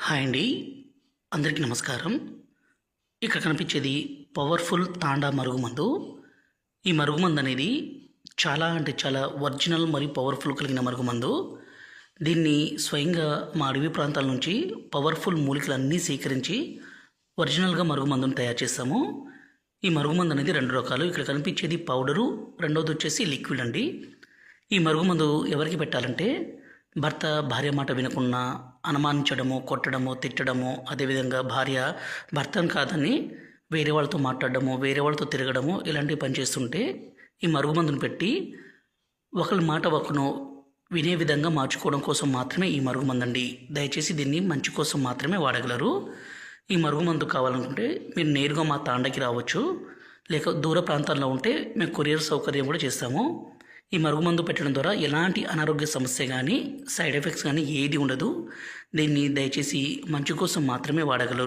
Hi అండి, అందరికీ నమస్కారం. ఇక్కడ కనిపించేది పవర్ఫుల్ తాండా మరుగుమందు. ఈ మరుగుమందు అనేది చాలా అంటే చాలా ఒరిజినల్ మరియు పవర్ఫుల్ కలిగిన మరుగుమందు. దీన్ని స్వయంగా మా అడవి ప్రాంతాల నుంచి పవర్ఫుల్ మూలికలన్నీ సేకరించి ఒరిజినల్గా మరుగుమందును తయారు చేస్తాము. ఈ మరుగుమందు అనేది రెండు రకాలు. ఇక్కడ కనిపించేది పౌడరు, రెండవది వచ్చేసి లిక్విడ్ అండి. ఈ మరుగుమందు ఎవరికి పెట్టాలంటే భర్త భార్య మాట వినకుండా అనుమానించడము, కొట్టడము, తిట్టడము, అదేవిధంగా భార్య భర్తను కాదని వేరే వాళ్ళతో మాట్లాడడము, వేరే వాళ్ళతో తిరగడము, ఇలాంటివి పనిచేస్తుంటే ఈ మరుగుమందును పెట్టి ఒకరి మాట ఒకరు వినే విధంగా మార్చుకోవడం కోసం మాత్రమే ఈ మరుగుమందు అండి. దయచేసి దీన్ని మంచి కోసం మాత్రమే వాడగలరు. ఈ మరుగుమందు కావాలనుకుంటే మీరు నేరుగా మా తాండకి రావచ్చు, లేక దూర ప్రాంతాల్లో ఉంటే మేము కొరియర్ సౌకర్యం కూడా చేస్తాము. ఈ మరుగుమందు పెట్టడం ద్వారా ఎలాంటి అనారోగ్య సమస్య కానీ సైడ్ ఎఫెక్ట్స్ కానీ ఏది ఉండదు. దీన్ని దయచేసి మంచి కోసం మాత్రమే వాడగలరు.